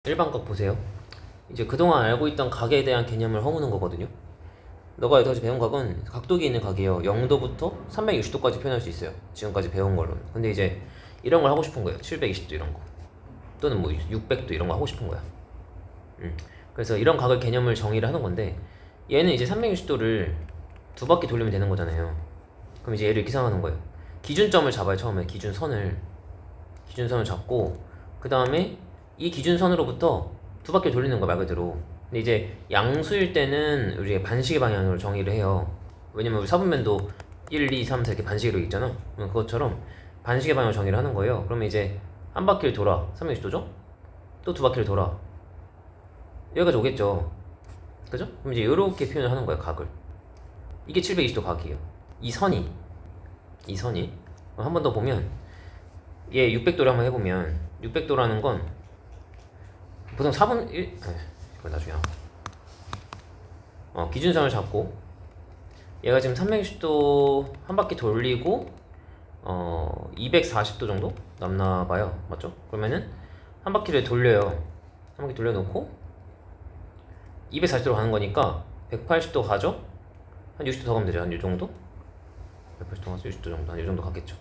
일반각 보세요. 이제 그동안 알고 있던 각에 대한 개념을 허무는 거거든요. 너가 여태까지 배운 각은 각도기 있는 각이에요. 0도부터 360도까지 표현할 수 있어요. 지금까지 배운 걸로는. 근데 이제 이런 걸 하고 싶은 거예요. 720도 이런 거. 또는 뭐 600도 이런 거 하고 싶은 거야. 그래서 이런 각을 개념을 정의를 하는 건데, 얘는 이제 360도를 두 바퀴 돌리면 되는 거잖아요. 그럼 이제 얘를 이렇게 생각하는 거예요. 기준점을 잡아요. 처음에 기준선을 잡고, 그 다음에 이 기준선으로부터 두 바퀴 돌리는 거야, 말 그대로. 근데 이제 양수일 때는 우리 반시계 방향으로 정의를 해요. 왜냐면 우리 사분면도 1, 2, 3, 4 이렇게 반시계로 있잖아. 그것처럼 반시계 방향으로 정의를 하는 거예요. 그러면 이제 한 바퀴를 돌아 360도죠? 또 두 바퀴를 돌아 여기까지 오겠죠. 그죠? 그럼 이제 이렇게 표현을 하는 거예요, 각을. 이게 720도 각이에요. 이 선이 한 번 더 보면, 얘 600도를 한번 해보면, 600도라는 건 보통 4분 1 이걸 나중에 기준선을 잡고, 얘가 지금 360도 한 바퀴 돌리고 240도 정도 남나봐요. 맞죠? 그러면은 한 바퀴를 돌려요. 한 바퀴 돌려놓고 240도로 가는 거니까 180도 가죠? 한 60도 더 가면 되죠. 한 이 정도? 180도 가서 60도 정도, 한 이 정도 가겠죠.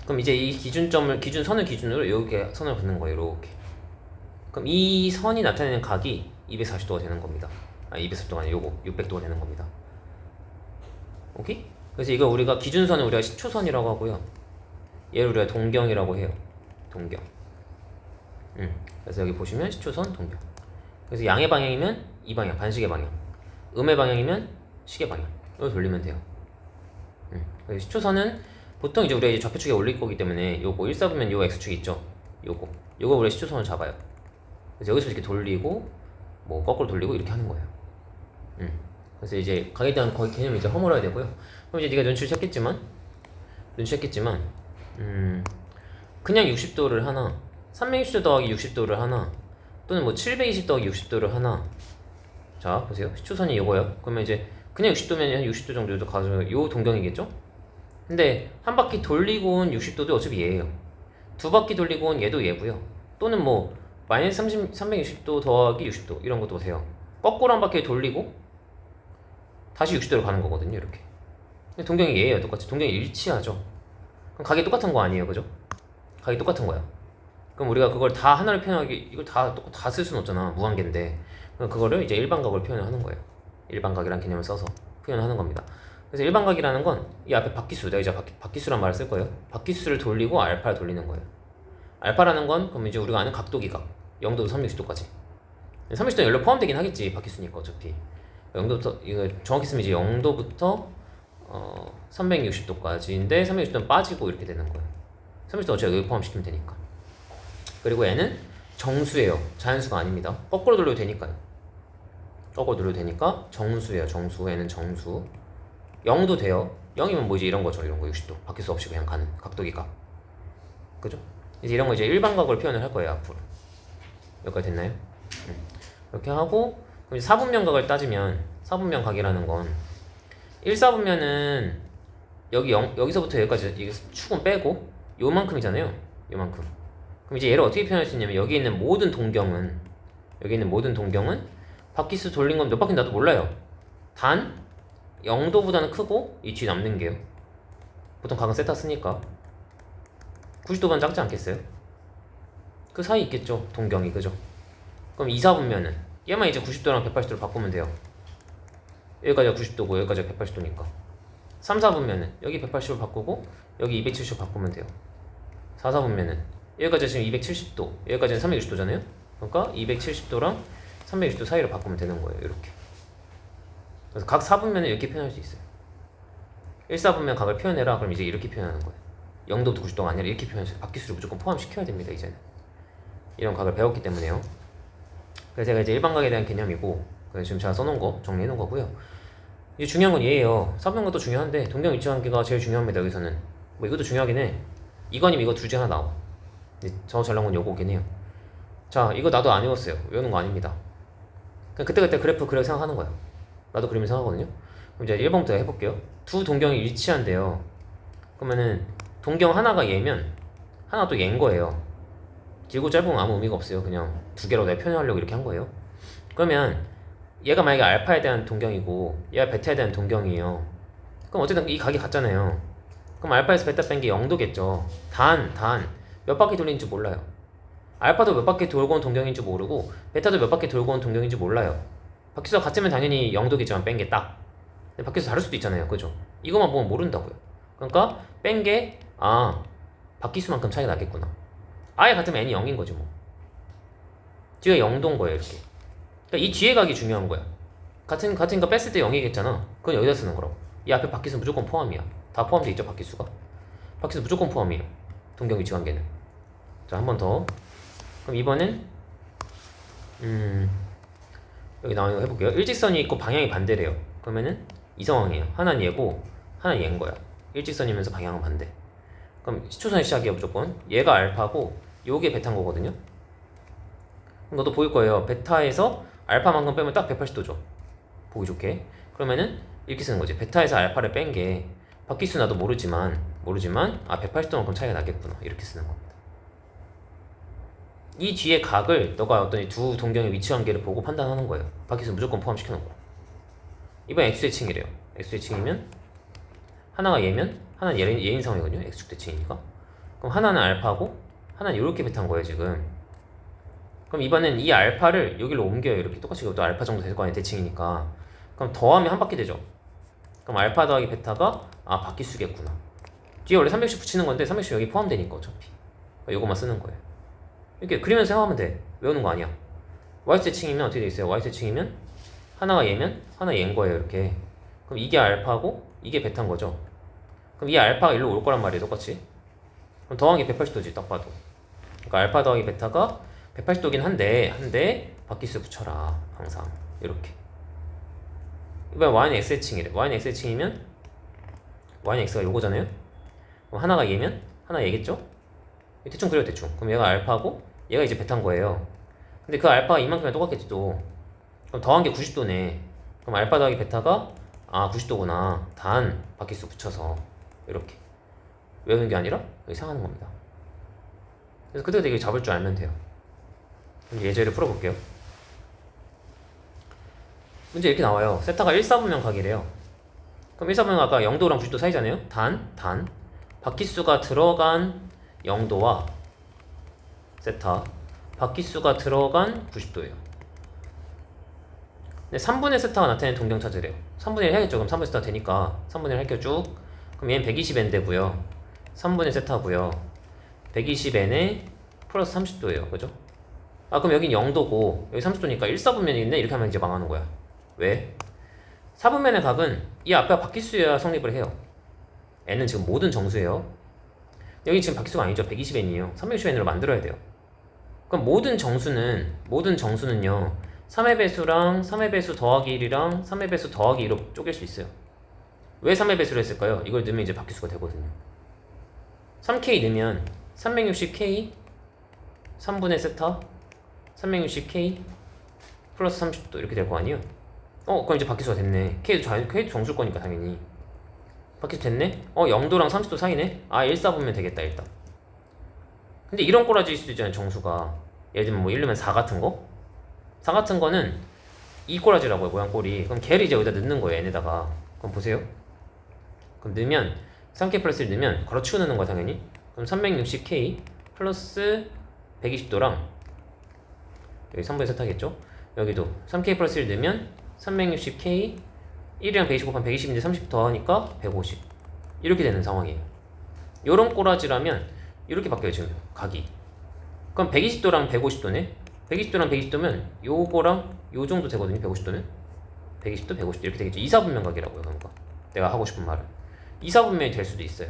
그럼 이제 이 기준선을 기준으로 이렇게 선을 긋는 거예요. 이렇게. 그럼 이 선이 나타내는 각이 240도가 되는 겁니다. 240도가 아니라 요거 600도가 되는 겁니다. 오케이? 그래서 이거 우리가 기준선을 우리가 시초선이라고 하고요. 얘를 우리가 동경이라고 해요. 동경. 그래서 여기 보시면 시초선, 동경. 그래서 양의 방향이면 이 방향, 반시계 방향. 음의 방향이면 시계 방향. 이걸 돌리면 돼요. 그래서 시초선은 보통 이제 우리가 이제 좌표축에 올릴 거기 때문에 요거 1사분면 요 x축 있죠? 요거 우리가 시초선을 잡아요. 그래서 여기서 이렇게 돌리고 뭐 거꾸로 돌리고 이렇게 하는 거예요. 그래서 이제 각에 대한 거의 개념이 이제 허물어야 되고요. 그럼 이제 네가 눈치챘겠지만 그냥 60도를 하나, 360도 더하기 60도를 하나, 또는 뭐 720 더하기 60도를 하나. 자 보세요. 시초선이 이거예요. 그러면 이제 그냥 60도면 한 60도 정도 가져요. 요 동경이겠죠? 근데 한 바퀴 돌리고 온 60도도 어차피 얘예요. 두 바퀴 돌리고 온 얘도 얘고요. 또는 뭐 마이너스 360도 더하기 60도 이런 것도 돼요. 거꾸로 한 바퀴 돌리고 다시 60도로 가는 거거든요. 이렇게. 동경이 얘예요. 똑같이. 동경이 일치하죠. 그럼 각이 똑같은 거 아니에요, 그죠? 각이 똑같은 거야. 그럼 우리가 그걸 다 하나를 표현하기, 이걸 다 쓸 수는 없잖아. 무한계인데. 그럼 그거를 이제 일반각을 표현을 하는 거예요. 일반각이라는 개념을 써서 표현하는 겁니다. 그래서 일반각이라는 건 이 앞에 바퀴수, 내가 이제 바퀴수란 말을 쓸 거예요. 바퀴수를 돌리고 알파를 돌리는 거예요. 알파라는 건 그럼 이제 우리가 아는 각도기각 0도부터 360도까지. 360도는 연료 포함되긴 하겠지, 바퀴수니까 어차피. 0도부터, 이거 정확히 쓰면 이제 0도부터 360도까지인데 360도는 빠지고 이렇게 되는 거예요. 360도 어차피 여기 포함시키면 되니까. 그리고 얘는 정수예요. 자연수가 아닙니다. 거꾸로 돌려도 되니까요. 거꾸로 돌려도 되니까 정수예요. 정수. 얘는 정수. 0도 돼요. 0이면 뭐 이제 이런 거죠. 이런 거 60도. 바뀔 수 없이 그냥 가는 각도기각. 그죠? 이제 이런 거 이제 일반각으로 표현을 할 거예요. 앞으로. 여기까지 됐나요? 이렇게 하고, 그럼 이제 사분면각을 따지면, 사분면각이라는 건 1사분면은 여기서부터 여기까지 이게 축은 빼고 요만큼이잖아요. 요만큼. 그럼 이제 얘를 어떻게 표현할 수 있냐면, 여기 있는 모든 동경은 바퀴수 돌린 건 몇 바퀴인지 나도 몰라요. 단 0도보다는 크고 이 뒤에 남는 게요. 보통 각은 세타 쓰니까 90도보다는 작지 않겠어요? 그 사이 있겠죠, 동경이. 그죠? 그럼 2사분면은 얘만 이제 90도랑 180도로 바꾸면 돼요. 여기까지가 90도고 여기까지가 180도니까. 3사분면은 여기 180도 바꾸고 여기 270도 바꾸면 돼요. 4사분면은 여기까지 지금 270도, 여기까지는 360도잖아요. 그러니까 270도랑 360도 사이로 바꾸면 되는 거예요. 이렇게. 그래서 각 4분면을 이렇게 표현할 수 있어요. 1사분면 각을 표현해라. 그럼 이제 이렇게 표현하는 거예요. 0도부터 90도가 아니라 이렇게 표현해서 바퀴수를 무조건 포함시켜야 됩니다. 이제는 이런 각을 배웠기 때문에요. 그래서 제가 이제 일반각에 대한 개념이고, 그래서 지금 제가 써놓은 거 정리해 놓은 거고요. 이제 중요한 건 얘예요. 사분면각도 중요한데 동경 일치관계가 제일 중요합니다. 여기서는 뭐 이것도 중요하긴 해. 이거 아니면 이거 둘 중에 하나 나와. 저 잘 나온 건 요거긴 해요. 자, 이거 나도 안 외웠어요. 외우는 거 아닙니다. 그냥 그때그때 그래프 그려 생각하는 거예요. 나도 그림을 생각하거든요. 그럼 이제 1번부터 해볼게요. 두 동경이 일치한대요. 그러면은 동경 하나가 얘면 하나 또 얘인 거예요. 길고 짧은 건 아무 의미가 없어요. 그냥 두 개로 내가 표현하려고 이렇게 한 거예요. 그러면 얘가 만약에 알파에 대한 동경이고 얘가 베타에 대한 동경이에요. 그럼 어쨌든 이 각이 같잖아요. 그럼 알파에서 베타 뺀 게 0도겠죠. 단 몇 바퀴 돌리는지 몰라요. 알파도 몇 바퀴 돌고 온 동경인지 모르고 베타도 몇 바퀴 돌고 온 동경인지 몰라요. 바퀴수가 같으면 당연히 0도겠지만 뺀 게 딱. 근데 바퀴수 다를 수도 있잖아요. 그죠? 이것만 보면 모른다고요. 그러니까 뺀 게 바퀴수만큼 차이가 나겠구나. 아예 같으면 n이 0인 거지 뭐. 뒤가 0도인 거예요 이렇게. 그러니까 이 뒤에 각이 중요한 거야. 같은 거 뺐을 때 0이겠잖아. 그건 여기다 쓰는 거라고. 이 앞에 바퀴수 무조건 포함이야. 다 포함돼 있죠 바퀴수가. 바퀴수 무조건 포함이에요. 동경 위치 관계는. 자, 한 번 더. 그럼 이번엔 여기 나와 있는 거 해볼게요. 일직선이 있고 방향이 반대래요. 그러면은 이 상황이에요. 하나는 얘고 하나는 얘인 거야. 일직선이면서 방향은 반대. 그럼 시초선의 시작이에요 무조건. 얘가 알파고 요게 베타인 거거든요. 그럼 너도 보일 거예요. 베타에서 알파만큼 빼면 딱 180도죠. 보기 좋게. 그러면은 이렇게 쓰는 거지. 베타에서 알파를 뺀 게 바퀴수 나도 모르지만 180도만큼 차이가 나겠구나. 이렇게 쓰는 겁니다. 이 뒤에 각을 너가 어떤 두 동경의 위치 관계를 보고 판단하는 거예요. 바퀴수 무조건 포함시켜 놓고. 이번 x대칭이래요. x대칭이면 하나가 얘면 하나는 얘인 상황이거든요. x축 대칭이니까. 그럼 하나는 알파고 하나는 이렇게 베타인 거예요 지금. 그럼 이번엔 이 알파를 여기로 옮겨요. 이렇게 똑같이 또 알파 정도 될 거 아니에요. 대칭이니까. 그럼 더하면 한 바퀴 되죠. 그럼 알파 더하기 베타가 바퀴수겠구나. 뒤에 원래 360 붙이는 건데 360 여기 포함되니까 어차피 요거만 쓰는 거예요. 이렇게 그리면서 생각하면 돼. 외우는 거 아니야. y세칭이면 어떻게 돼 있어요? y세칭이면 하나가 얘면 하나 얘인 거예요. 이렇게. 그럼 이게 알파고 이게 베타인 거죠. 그럼 이 알파가 일로 올 거란 말이에요. 똑같이. 그럼 더하기 180도지 딱 봐도. 그러니까 알파 더하기 베타가 180도긴 한데 바퀴수 붙여라. 항상 이렇게. 이번엔 y는 x세칭이래. y는 x세칭이면 y는 x가 요거잖아요. 그럼 하나가 얘면 하나 얘겠죠? 대충 그려요 대충. 그럼 얘가 알파고 얘가 이제 베타인 거예요. 근데 그 알파가 이만큼이랑 똑같겠지 또. 그럼 더한 게 90도네. 그럼 알파 더하기 베타가 90도구나. 단 바퀴수 붙여서 이렇게 외우는 게 아니라 여기 생각하는 겁니다. 그래서 그때 되게 잡을 줄 알면 돼요. 그럼 예제를 풀어볼게요. 문제 이렇게 나와요. 세타가 1사분면 각이래요. 그럼 1사분면 아까 0도랑 90도 사이잖아요. 단 바퀴수가 들어간 0도와 세타 바퀴수가 들어간 90도예요. 근데 3분의 세타가 나타내는 동경 찾으래요. 3분의 1 해야겠죠. 그럼 3분의 세타 되니까 3분의 1 할게요 쭉. 그럼 얘는 120n대고요 3분의 세타고요 120n에 플러스 30도예요. 그죠? 그럼 여긴 0도고 여기 30도니까 1사분면이겠네. 이렇게 하면 이제 망하는 거야. 왜? 4분면의 각은 이 앞에 바퀴수여야 성립을 해요. n은 지금 모든 정수예요. 여기 지금 바퀴수가 아니죠. 120n이에요. 360n으로 만들어야 돼요. 그럼 모든 정수는요 3의 배수랑 3의 배수 더하기 1이랑 3의 배수 더하기 2로 쪼갤 수 있어요. 왜 3의 배수를 했을까요? 이걸 넣으면 이제 바퀴수가 되거든요. 3K 넣으면 360K 3분의 세타 360K 플러스 30도 이렇게 될 거 아니에요? 그럼 이제 바퀴수가 됐네. K도 정수일 거니까 당연히 바퀴수 됐네? 0도랑 30도 사이네? 1사분면 되겠다 일단. 근데 이런 꼬라지일 수도 있잖아요 정수가. 예를 들면 1 넣으면 4 같은 거? 4 같은 거는 이 꼬라지라고요 모양 꼴이. 그럼 걔를 이제 여기다 넣는 거예요 n에다가. 그럼 보세요. 그럼 넣으면 3K 플러스 1 넣으면 걸어치워 넣는 거야 당연히. 그럼 360K 플러스 120도랑 여기 3분의 세타겠죠? 여기도 3K 플러스 1 넣으면 360K 1이랑 120 곱하면 120인데 30 더하니까 150 이렇게 되는 상황이에요. 요런 꼬라지라면 이렇게 바뀌어요 지금 각이. 그럼 120도랑 150도네. 120도랑 120도면 요거랑 요 정도 되거든요. 150도면 120도 150도 이렇게 되겠죠. 2사분면 각이라고요. 그러니까 내가 하고 싶은 말은 2사분면이 될 수도 있어요.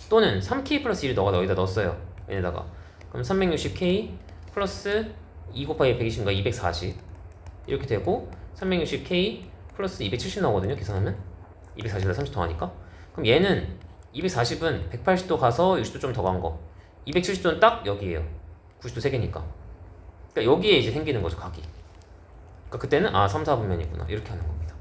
또는 3K 플러스 1을 너가 여기다 넣었어요 얘네다가. 그럼 360K 플러스 2 곱하기 120인가 240 이렇게 되고 360K 플러스 270 나오거든요 계산하면. 240에다 30 더하니까. 그럼 얘는 240은 180도 가서 60도 좀 더 간 거. 270도는 딱 여기에요. 90도 3개니까. 그러니까 여기에 이제 생기는 거죠 각이. 그러니까 그때는 3, 4분면이구나 이렇게 하는 겁니다.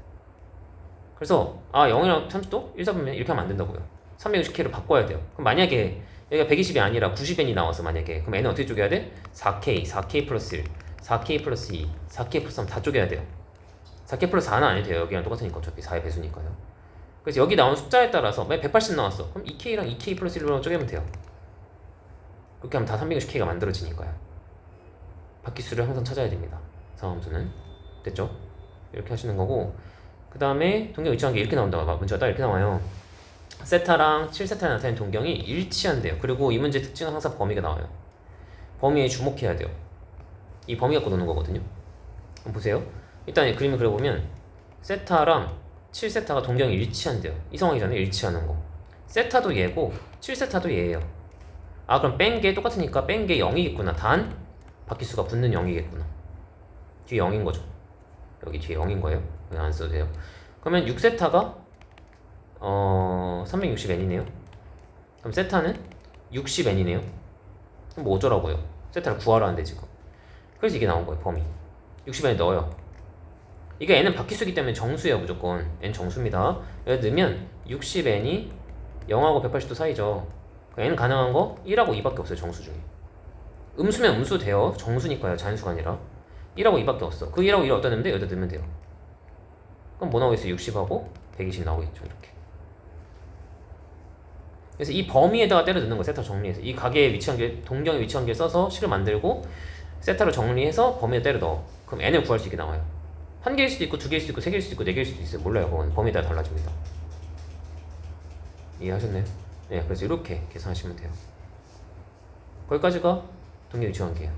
그래서 0이랑 30도 1, 4분면 이렇게 하면 안 된다고요. 360K로 바꿔야 돼요. 그럼 만약에 여기가 120이 아니라 90n이 나와서 만약에 그럼 n은 어떻게 쪼개야 돼? 4k, 4k 플러스 1, 4k 플러스 2, 4k 플러스 3 다 쪼개야 돼요. 4k 플러스 4는 안 해도 돼요. 여기랑 똑같으니까 어차피 4의 배수니까요. 그래서 여기 나온 숫자에 따라서 만약 180 나왔어. 그럼 2k랑 2k 플러스 1로 쪼개면 돼요. 그렇게 하면 다 360k가 만들어지니까요. 바퀴수를 항상 찾아야 됩니다. 상함수는. 됐죠? 이렇게 하시는 거고, 그 다음에 동경 일치한 게 이렇게 나온다. 문제가 딱 이렇게 나와요. 세타랑 7세타에 나타낸 동경이 일치한대요. 그리고 이 문제 특징은 항상 범위가 나와요. 범위에 주목해야 돼요. 이 범위 갖고 노는 거거든요. 한번 보세요. 일단 이 그림을 그려보면 세타랑 7세타가 동경이 일치한대요. 이 상황이잖아요. 일치하는 거. 세타도 얘고 7세타도 얘예요. 아 그럼 뺀 게 똑같으니까 뺀 게 0이겠구나. 단 바퀴수가 붙는 0이겠구나. 뒤에 0인 거죠. 여기 뒤에 0인 거예요. 안 써도 돼요. 그러면 6세타가 360n이네요. 그럼 세타는 60n이네요. 그럼 뭐 어쩌라고요? 세타를 구하라는데 지금. 그래서 이게 나온 거예요. 범위 60n에 넣어요. 이게 n은 바퀴수기 때문에 정수예요. 무조건 n 정수입니다. 여기 넣으면 60n이 0하고 180도 사이죠. n은 가능한 거 1하고 2밖에 없어요. 정수 중에. 음수면 음수 돼요. 정수니까요. 자연수가 아니라 1하고 2밖에 없어. 그 1하고 2를 어디다 넣으면 돼요? 여기다 넣으면 돼요. 그럼 뭐 나오겠어요? 60하고 120 나오겠죠. 이렇게. 그래서 이 범위에다가 때려 넣는 거 세타 정리해서 이 가게에 위치한 길, 동경에 위치한 길 써서 식을 만들고 세타를 정리해서 범위에 때려 넣어. 그럼 n을 구할 수 있게 나와요. 한 개일 수도 있고 두 개일 수도 있고 세 개일 수도 있고 네 개일 수도 있어요. 몰라요. 그건 범위에 따라 달라집니다. 이해하셨나요? 네, 그래서 이렇게 계산하시면 돼요. 거기까지가 동경 위치한 길이에요.